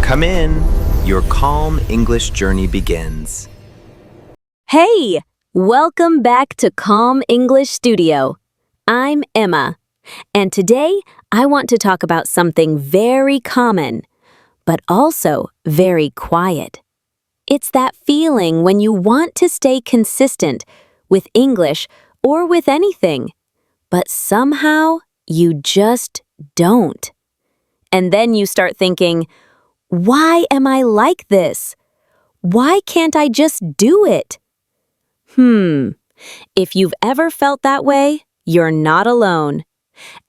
Come in. Your calm English journey begins. Hey! Welcome back to Calm English Studio. I'm Emma, and today I want to talk about something very common, but also very quiet. It's that feeling when you want to stay consistent with English or with anything, but somehow you just don't. And then you start thinking, why am I like this? Why can't I just do it? If you've ever felt that way, you're not alone.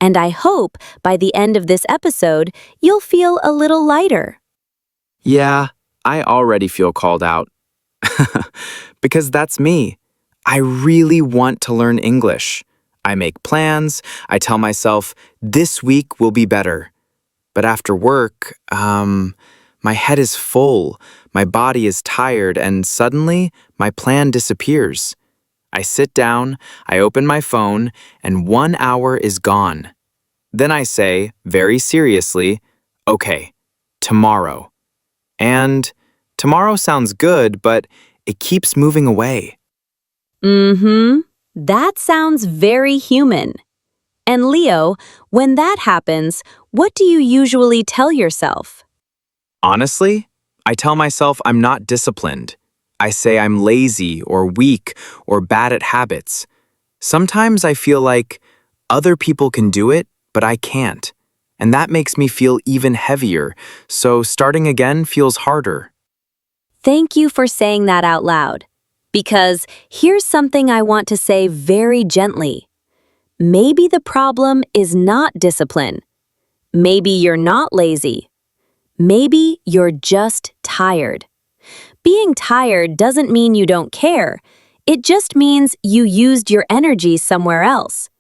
And I hope by the end of this episode, you'll feel a little lighter. Yeah, I already feel called out. Because that's me. I really want to learn English. I make plans. I tell myself, this week will be better. But after work, my head is full, my body is tired, and suddenly my plan disappears. I sit down, I open my phone, and 1 hour is gone. Then I say, very seriously, okay, tomorrow. And tomorrow sounds good, but it keeps moving away. That sounds very human. And Leo, when that happens, what do you usually tell yourself? Honestly, I tell myself I'm not disciplined. I say I'm lazy or weak or bad at habits. Sometimes I feel like other people can do it, but I can't. And that makes me feel even heavier, so starting again feels harder. Thank you for saying that out loud. Because here's something I want to say very gently. Maybe the problem is not discipline. Maybe you're not lazy. Maybe you're just tired. Being tired doesn't mean you don't care. It just means you used your energy somewhere else.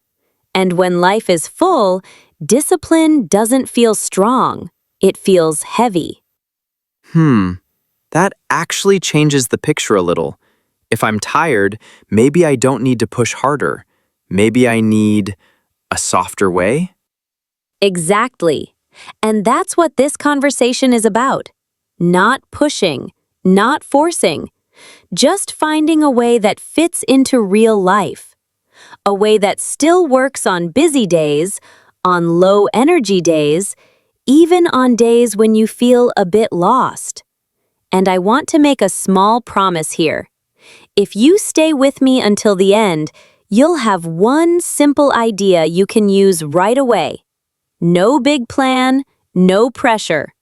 And when life is full, discipline doesn't feel strong. It feels heavy. That actually changes the picture a little. If I'm tired, maybe I don't need to push harder. Maybe I need a softer way? Exactly. And that's what this conversation is about. Not pushing, not forcing, just finding a way that fits into real life. A way that still works on busy days, on low energy days, even on days when you feel a bit lost. And I want to make a small promise here. If you stay with me until the end, you'll have one simple idea you can use right away. No big plan, no pressure.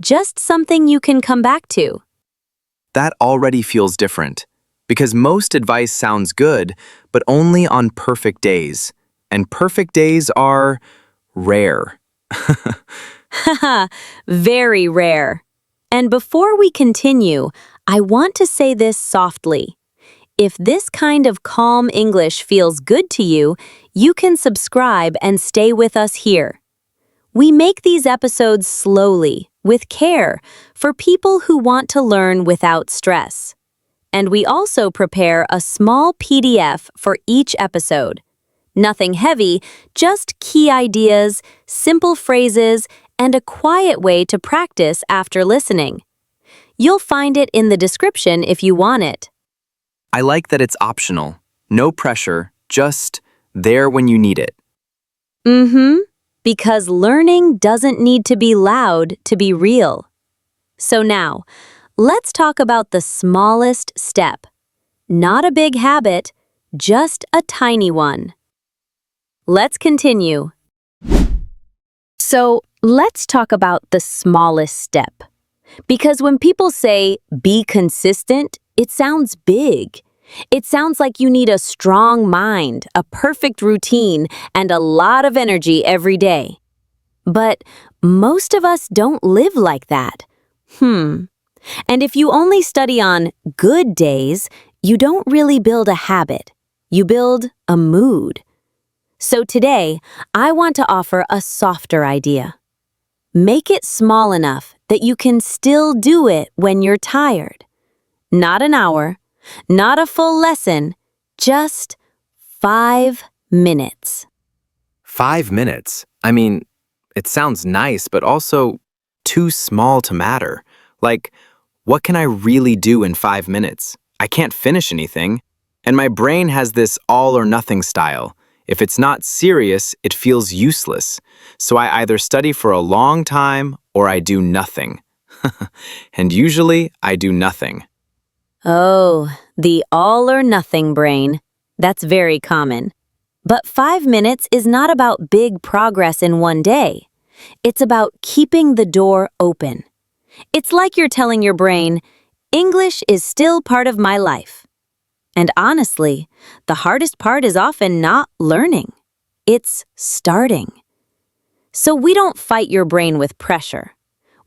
Just something you can come back to. That already feels different. Because most advice sounds good, but only on perfect days. And perfect days are rare. Haha, very rare. And before we continue, I want to say this softly. If this kind of calm English feels good to you, you can subscribe and stay with us here. We make these episodes slowly, with care, for people who want to learn without stress. And we also prepare a small PDF for each episode. Nothing heavy, just key ideas, simple phrases, and a quiet way to practice after listening. You'll find it in the description if you want it. I like that it's optional. No pressure, just there when you need it. Because learning doesn't need to be loud to be real. So now, let's talk about the smallest step. Not a big habit, just a tiny one. Let's continue. So, let's talk about the smallest step. Because when people say, be consistent, it sounds big. It sounds like you need a strong mind, a perfect routine, and a lot of energy every day. But most of us don't live like that. And if you only study on good days, you don't really build a habit. You build a mood. So today, I want to offer a softer idea. Make it small enough that you can still do it when you're tired. Not an hour, not a full lesson, just 5 minutes. 5 minutes? I mean, it sounds nice, but also, too small to matter. Like, what can I really do in 5 minutes? I can't finish anything. And my brain has this all or nothing style. If it's not serious, it feels useless. So I either study for a long time or I do nothing. And usually I do nothing. Oh, the all or nothing brain. That's very common. But 5 minutes is not about big progress in one day. It's about keeping the door open. It's like you're telling your brain, English is still part of my life. And honestly, the hardest part is often not learning. It's starting. So we don't fight your brain with pressure.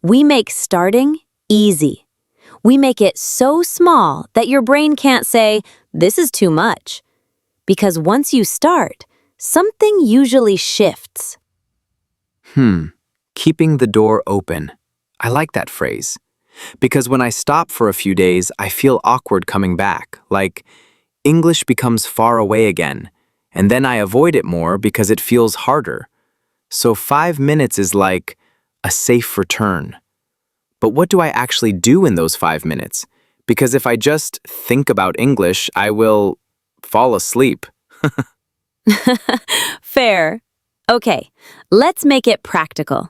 We make starting easy. We make it so small that your brain can't say, this is too much. Because once you start, something usually shifts. Keeping the door open. I like that phrase. Because when I stop for a few days, I feel awkward coming back, like English becomes far away again, and then I avoid it more because it feels harder. So 5 minutes is like a safe return. But what do I actually do in those 5 minutes? Because if I just think about English, I will fall asleep. Fair. Okay, let's make it practical.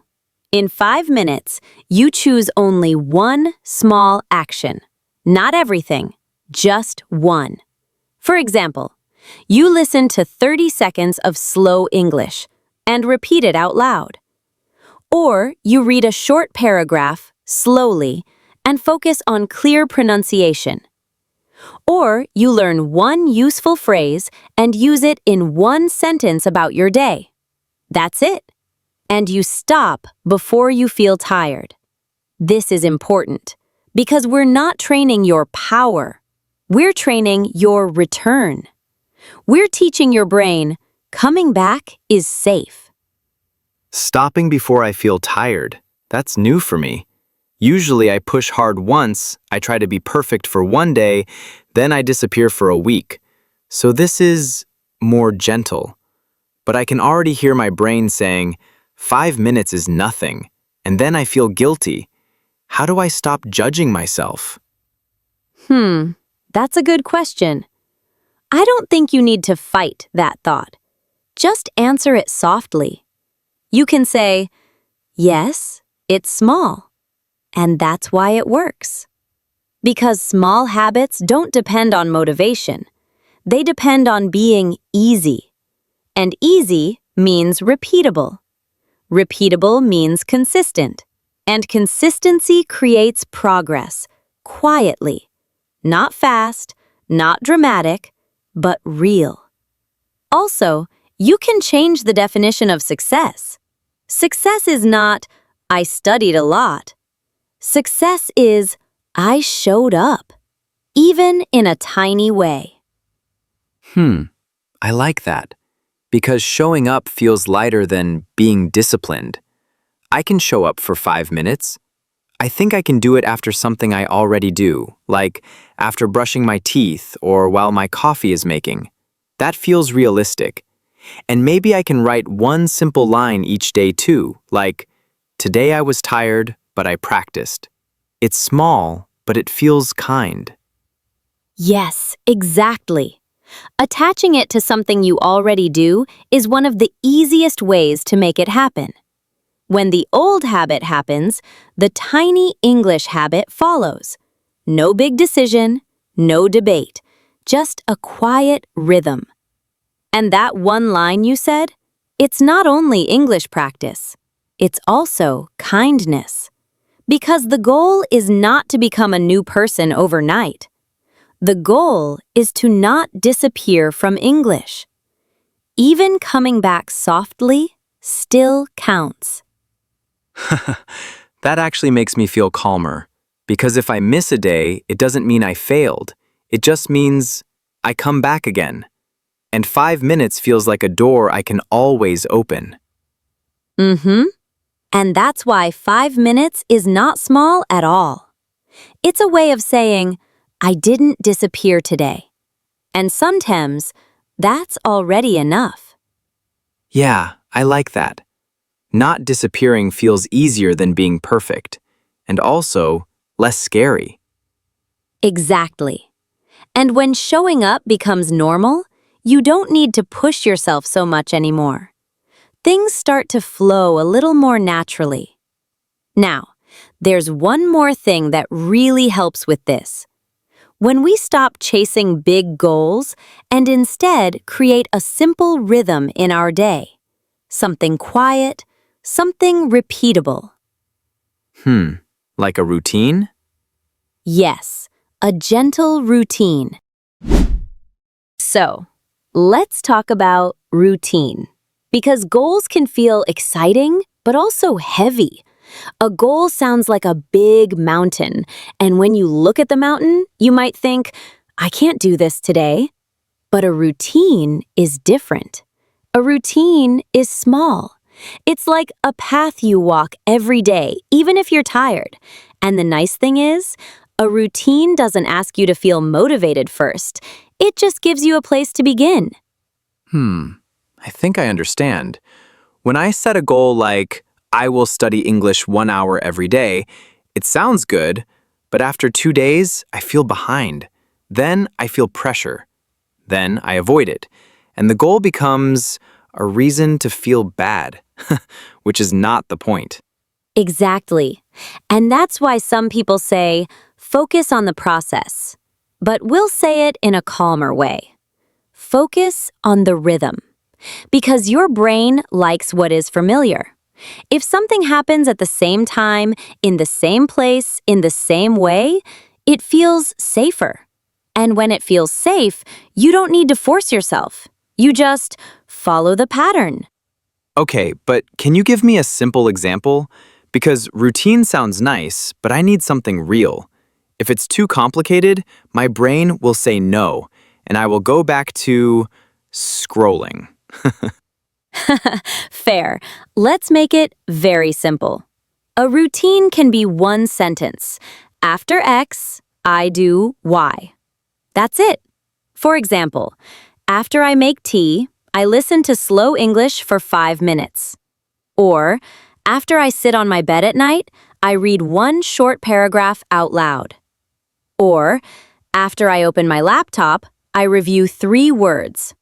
In 5 minutes, you choose only one small action. Not everything, just one. For example, you listen to 30 seconds of slow English and repeat it out loud. Or you read a short paragraph slowly and focus on clear pronunciation. Or you learn one useful phrase and use it in one sentence about your day. That's it. And you stop before you feel tired. This is important because we're not training your power. We're training your return. We're teaching your brain, coming back is safe. Stopping before I feel tired. That's new for me. Usually I push hard once, I try to be perfect for one day, then I disappear for a week. So this is more gentle. But I can already hear my brain saying, 5 minutes is nothing, and then I feel guilty. How do I stop judging myself? That's a good question. I don't think you need to fight that thought. Just answer it softly. You can say, yes, it's small. And that's why it works. Because small habits don't depend on motivation. They depend on being easy. And easy means repeatable. Repeatable means consistent. And consistency creates progress, quietly. Not fast, not dramatic, but real. Also, you can change the definition of success. Success is not, I studied a lot. Success is, I showed up, even in a tiny way. I like that. Because showing up feels lighter than being disciplined. I can show up for 5 minutes. I think I can do it after something I already do, like after brushing my teeth or while my coffee is making. That feels realistic. And maybe I can write one simple line each day too, like, today I was tired, but I practiced. It's small, but it feels kind. Yes, exactly. Attaching it to something you already do is one of the easiest ways to make it happen. When the old habit happens, the tiny English habit follows. No big decision, no debate, just a quiet rhythm. And that one line you said, it's not only English practice, it's also kindness. Because the goal is not to become a new person overnight. The goal is to not disappear from English. Even coming back softly still counts. That actually makes me feel calmer. Because if I miss a day, it doesn't mean I failed. It just means I come back again. And 5 minutes feels like a door I can always open. And that's why 5 minutes is not small at all. It's a way of saying, I didn't disappear today. And sometimes, that's already enough. Yeah, I like that. Not disappearing feels easier than being perfect, and also less scary. Exactly. And when showing up becomes normal, you don't need to push yourself so much anymore. Things start to flow a little more naturally. Now, there's one more thing that really helps with this. When we stop chasing big goals and instead create a simple rhythm in our day, something quiet, something repeatable. Like a routine? Yes, a gentle routine. So, let's talk about routine. Because goals can feel exciting, but also heavy. A goal sounds like a big mountain, and when you look at the mountain, you might think, I can't do this today. But a routine is different. A routine is small. It's like a path you walk every day, even if you're tired. And the nice thing is, a routine doesn't ask you to feel motivated first. It just gives you a place to begin. I think I understand. When I set a goal like, I will study English 1 hour every day, it sounds good, but after 2 days, I feel behind. Then I feel pressure. Then I avoid it. And the goal becomes a reason to feel bad, which is not the point. Exactly. And that's why some people say, focus on the process. But we'll say it in a calmer way. Focus on the rhythm. Because your brain likes what is familiar. If something happens at the same time, in the same place, in the same way, it feels safer. And when it feels safe, you don't need to force yourself. You just follow the pattern. Okay, but can you give me a simple example? Because routine sounds nice, but I need something real. If it's too complicated, my brain will say no, and I will go back to scrolling. Fair. Let's make it very simple. A routine can be one sentence. After X, I do Y. That's it. For example, after I make tea, I listen to slow English for 5 minutes. Or, after I sit on my bed at night, I read one short paragraph out loud. Or, after I open my laptop, I review 3 words.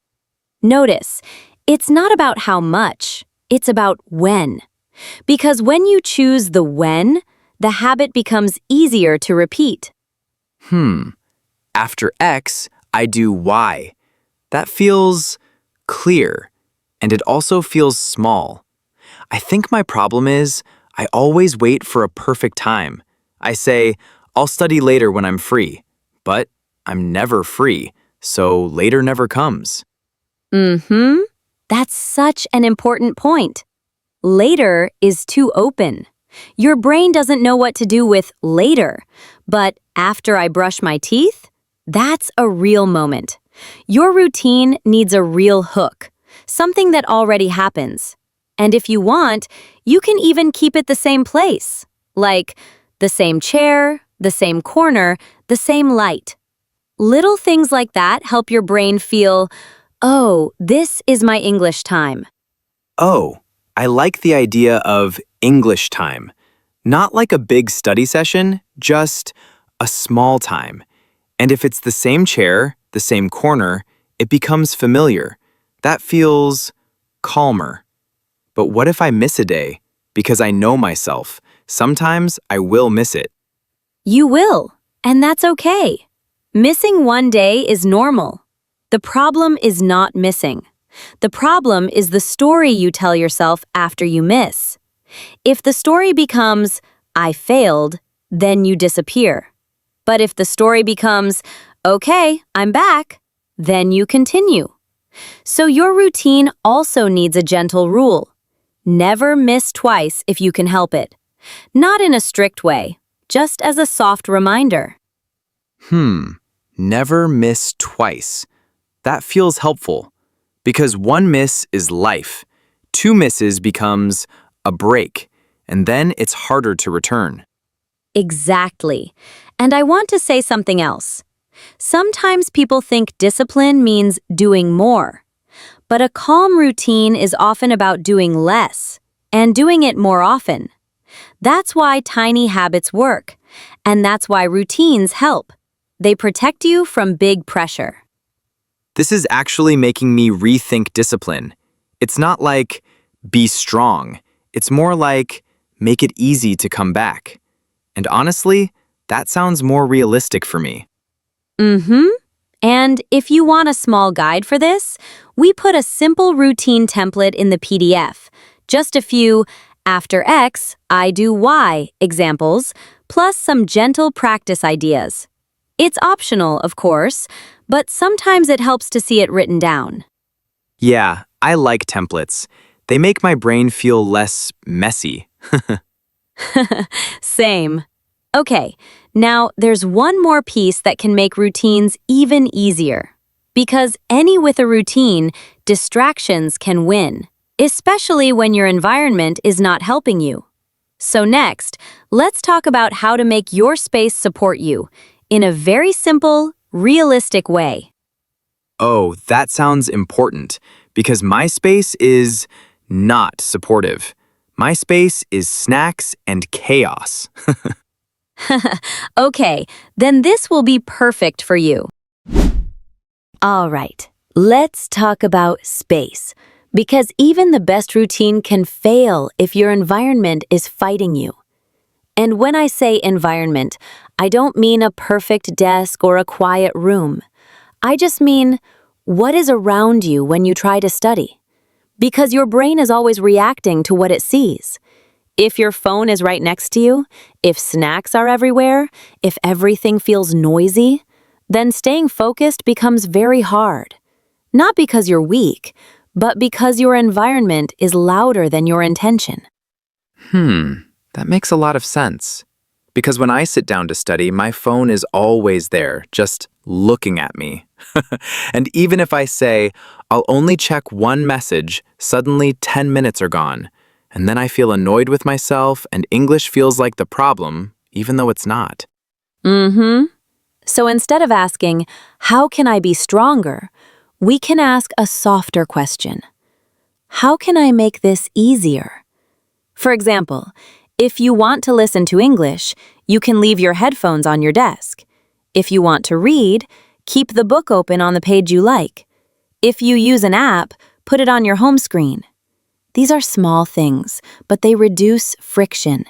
Notice, it's not about how much, it's about when. Because when you choose the when, the habit becomes easier to repeat. After X, I do Y. That feels clear, and it also feels small. I think my problem is I always wait for a perfect time. I say, I'll study later when I'm free, but I'm never free, so later never comes. That's such an important point. Later is too open. Your brain doesn't know what to do with later, but after I brush my teeth, that's a real moment. Your routine needs a real hook, something that already happens. And if you want, you can even keep it the same place, like the same chair, the same corner, the same light. Little things like that help your brain feel, oh, this is my English time. Oh, I like the idea of English time. Not like a big study session, just a small time. And if it's the same chair, the same corner, it becomes familiar. That feels calmer. But what if I miss a day? Because I know myself. Sometimes I will miss it. You will, and that's okay. Missing one day is normal. The problem is not missing. The problem is the story you tell yourself after you miss. If the story becomes, I failed, then you disappear. But if the story becomes, okay, I'm back, then you continue. So your routine also needs a gentle rule. Never miss twice if you can help it. Not in a strict way, just as a soft reminder. Never miss twice. That feels helpful. Because one miss is life. 2 misses becomes a break, and then it's harder to return. Exactly. And I want to say something else. Sometimes people think discipline means doing more. But a calm routine is often about doing less and doing it more often. That's why tiny habits work, and that's why routines help. They protect you from big pressure. This is actually making me rethink discipline. It's not like, be strong. It's more like, make it easy to come back. And honestly, that sounds more realistic for me. Mm-hmm. And if you want a small guide for this, we put a simple routine template in the PDF. Just a few after X, I do Y examples, plus some gentle practice ideas. It's optional, of course, but sometimes it helps to see it written down. Yeah, I like templates. They make my brain feel less messy. Same. Okay, now there's one more piece that can make routines even easier. Because any with a routine, distractions can win, especially when your environment is not helping you. So next, let's talk about how to make your space support you in a very simple, realistic way. Oh, that sounds important because my space is not supportive. My space is snacks and chaos. Okay, then this will be perfect for you. All right, let's talk about space. Because even the best routine can fail if your environment is fighting you. And when I say environment, I don't mean a perfect desk or a quiet room. I just mean what is around you when you try to study. Because your brain is always reacting to what it sees. If your phone is right next to you, if snacks are everywhere, if everything feels noisy, then staying focused becomes very hard. Not because you're weak, but because your environment is louder than your intention. That makes a lot of sense. Because when I sit down to study, my phone is always there, just looking at me. And even if I say, I'll only check one message, suddenly 10 minutes are gone. And then I feel annoyed with myself, and English feels like the problem, even though it's not. Mm-hmm. So instead of asking, how can I be stronger? We can ask a softer question. How can I make this easier? For example, if you want to listen to English, you can leave your headphones on your desk. If you want to read, keep the book open on the page you like. If you use an app, put it on your home screen. These are small things, but they reduce friction.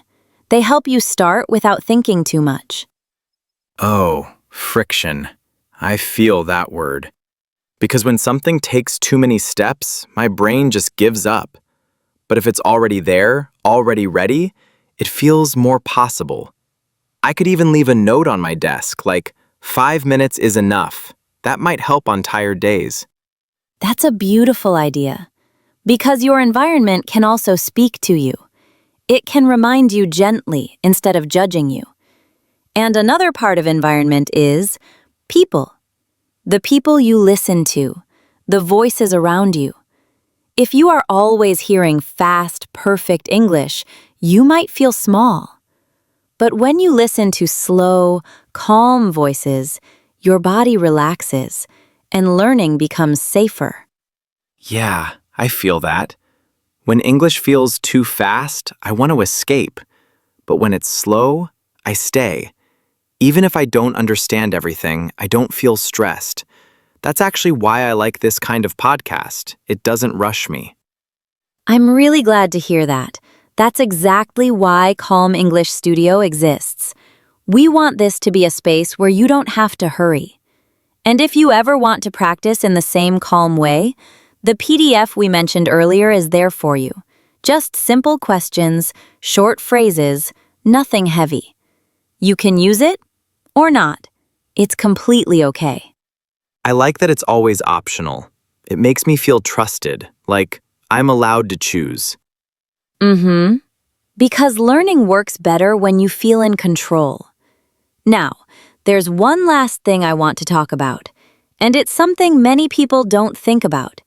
They help you start without thinking too much. Oh, friction. I feel that word. Because when something takes too many steps, my brain just gives up. But if it's already there, already ready, it feels more possible. I could even leave a note on my desk, like, 5 minutes is enough. That might help on tired days. That's a beautiful idea. Because your environment can also speak to you. It can remind you gently instead of judging you. And another part of environment is people. The people you listen to, the voices around you. If you are always hearing fast, perfect English, you might feel small. But when you listen to slow, calm voices, your body relaxes, and learning becomes safer. Yeah, I feel that. When English feels too fast, I want to escape. But when it's slow, I stay. Even if I don't understand everything, I don't feel stressed. That's actually why I like this kind of podcast. It doesn't rush me. I'm really glad to hear that. That's exactly why Calm English Studio exists. We want this to be a space where you don't have to hurry. And if you ever want to practice in the same calm way, the PDF we mentioned earlier is there for you. Just simple questions, short phrases, nothing heavy. You can use it or not. It's completely okay. I like that it's always optional. It makes me feel trusted, like I'm allowed to choose. Mm-hmm. Because learning works better when you feel in control. Now, there's one last thing I want to talk about, and it's something many people don't think about.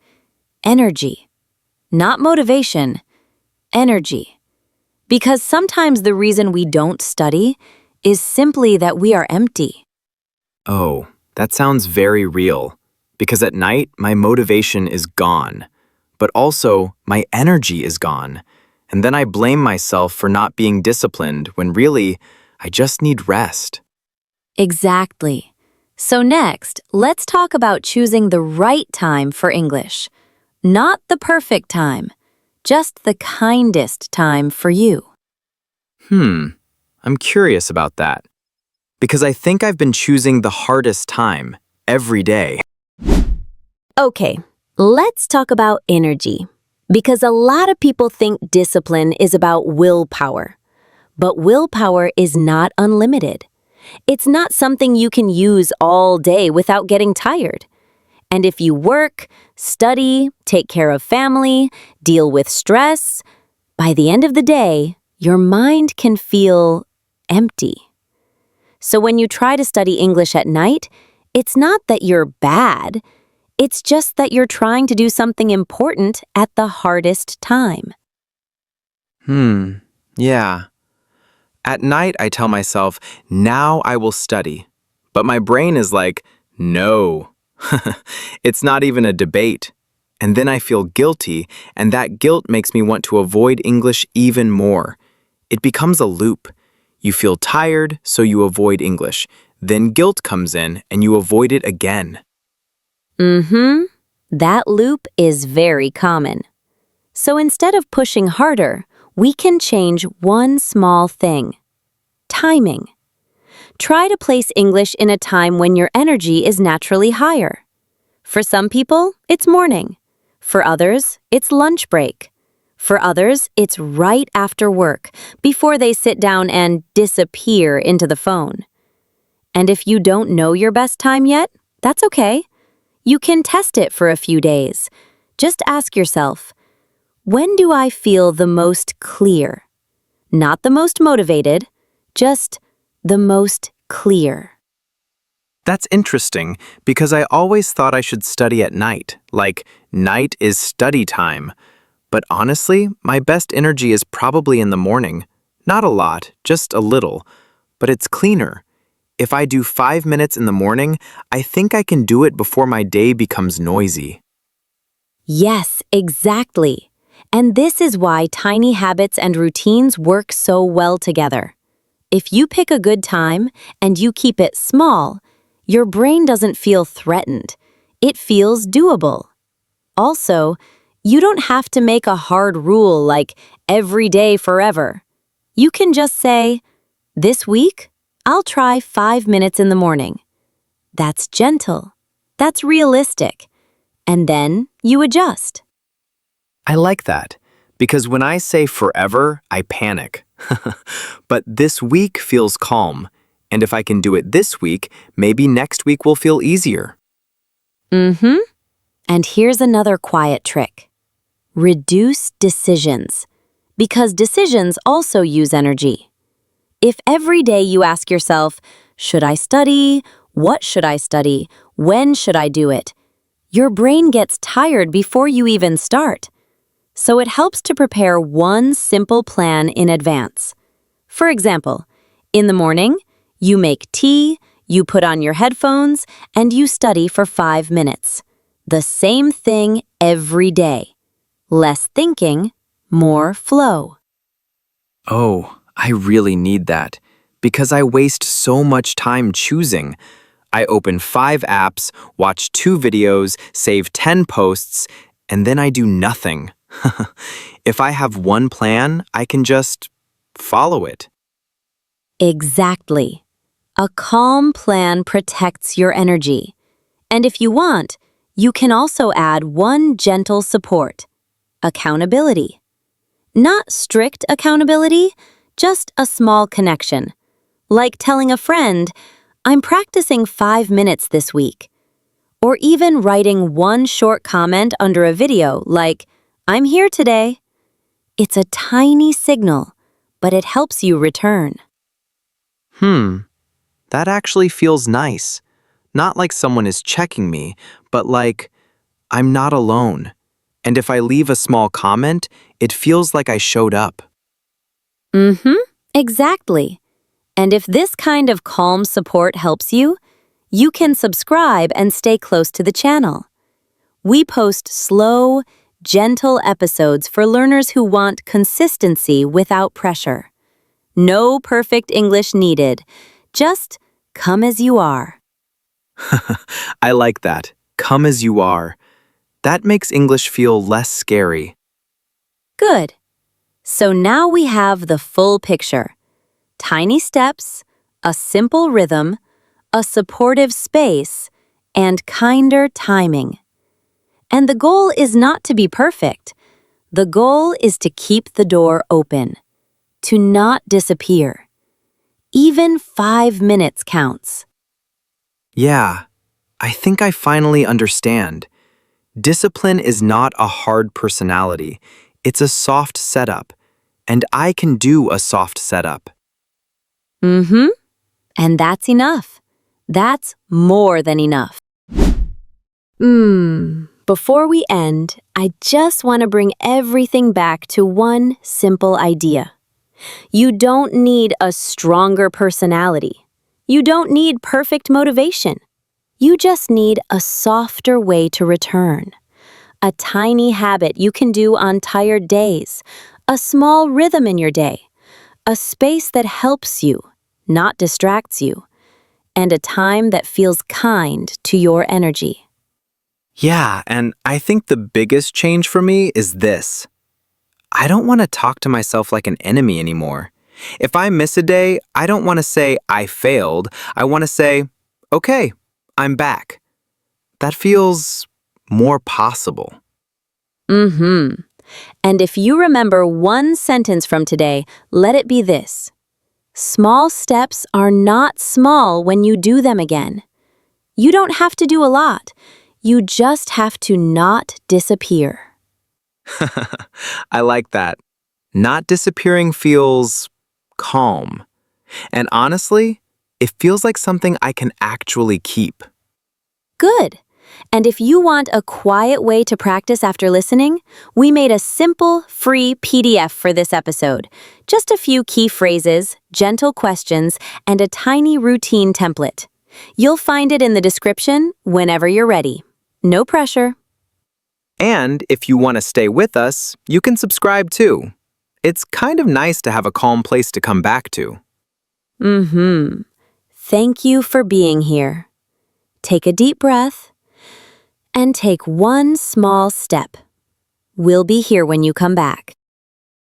Energy. Not motivation, energy. Because sometimes the reason we don't study is simply that we are empty. Oh, that sounds very real. Because at night, my motivation is gone. But also, my energy is gone. And then I blame myself for not being disciplined when really, I just need rest. Exactly. So next, let's talk about choosing the right time for English. Not the perfect time, just the kindest time for you. I'm curious about that. Because I think I've been choosing the hardest time every day. Okay, let's talk about energy. Because a lot of people think discipline is about willpower. But willpower is not unlimited. It's not something you can use all day without getting tired. And if you work, study, take care of family, deal with stress, by the end of the day, your mind can feel empty. So when you try to study English at night, it's not that you're bad. It's just that you're trying to do something important at the hardest time. Yeah. At night, I tell myself, now I will study. But my brain is like, no. It's not even a debate. And then I feel guilty, and that guilt makes me want to avoid English even more. It becomes a loop. You feel tired, so you avoid English. Then guilt comes in, and you avoid it again. That loop is very common. So instead of pushing harder, we can change one small thing. Timing. Try to place English in a time when your energy is naturally higher. For some people, it's morning. For others, it's lunch break. For others, it's right after work, before they sit down and disappear into the phone. And if you don't know your best time yet, that's okay. You can test it for a few days. Just ask yourself, when do I feel the most clear? Not the most motivated, just the most clear. That's interesting, because I always thought I should study at night, like night is study time. But honestly, my best energy is probably in the morning. Not a lot, just a little. But it's cleaner. If I do 5 minutes in the morning, I think I can do it before my day becomes noisy. Yes, exactly. And this is why tiny habits and routines work so well together. If you pick a good time and you keep it small, your brain doesn't feel threatened. It feels doable. Also, you don't have to make a hard rule like every day forever. You can just say, this week, I'll try 5 minutes in the morning. That's gentle. That's realistic. And then you adjust. I like that, because when I say forever, I panic. But this week feels calm, and if I can do it this week, maybe next week will feel easier. And here's another quiet trick. Reduce decisions, because decisions also use energy. If every day you ask yourself, should I study? What should I study? When should I do it? Your brain gets tired before you even start. So it helps to prepare one simple plan in advance. For example, in the morning, you make tea, you put on your headphones, and you study for 5 minutes. The same thing every day. Less thinking, more flow. Oh, I really need that, because I waste so much time choosing. I open 5 apps, watch 2 videos, save 10 posts, and then I do nothing. If I have one plan, I can just follow it. Exactly. A calm plan protects your energy. And if you want, you can also add one gentle support: accountability. Not strict accountability, just a small connection. Like telling a friend, I'm practicing 5 minutes this week. Or even writing one short comment under a video like, I'm here today. It's a tiny signal, but it helps you return. That actually feels nice. Not like someone is checking me, but like I'm not alone. And if I leave a small comment, it feels like I showed up. Exactly. And if this kind of calm support helps you, you can subscribe and stay close to the channel. We post slow, gentle episodes for learners who want consistency without pressure. No perfect English needed. Just come as you are. I like that. Come as you are. That makes English feel less scary. Good. So now we have the full picture. Tiny steps, a simple rhythm, a supportive space, and kinder timing. And the goal is not to be perfect. The goal is to keep the door open, to not disappear. Even 5 minutes counts. Yeah, I think I finally understand. Discipline is not a hard personality. It's a soft setup. And I can do a soft setup. Mm-hmm. And that's enough. That's more than enough. Before we end, I just want to bring everything back to one simple idea. You don't need a stronger personality. You don't need perfect motivation. You just need a softer way to return. A tiny habit you can do on tired days. A small rhythm in your day. A space that helps you, not distracts you. And a time that feels kind to your energy. Yeah, and I think the biggest change for me is this. I don't want to talk to myself like an enemy anymore. If I miss a day, I don't want to say I failed. I want to say, okay, I'm back. That feels more possible. Mm-hmm. And if you remember one sentence from today, let it be this. Small steps are not small when you do them again. You don't have to do a lot. You just have to not disappear. I like that. Not disappearing feels calm. And honestly, it feels like something I can actually keep. Good. And if you want a quiet way to practice after listening, we made a simple, free PDF for this episode. Just a few key phrases, gentle questions, and a tiny routine template. You'll find it in the description whenever you're ready. No pressure. And if you want to stay with us, you can subscribe too. It's kind of nice to have a calm place to come back to. Mm-hmm. Thank you for being here. Take a deep breath and take one small step. We'll be here when you come back.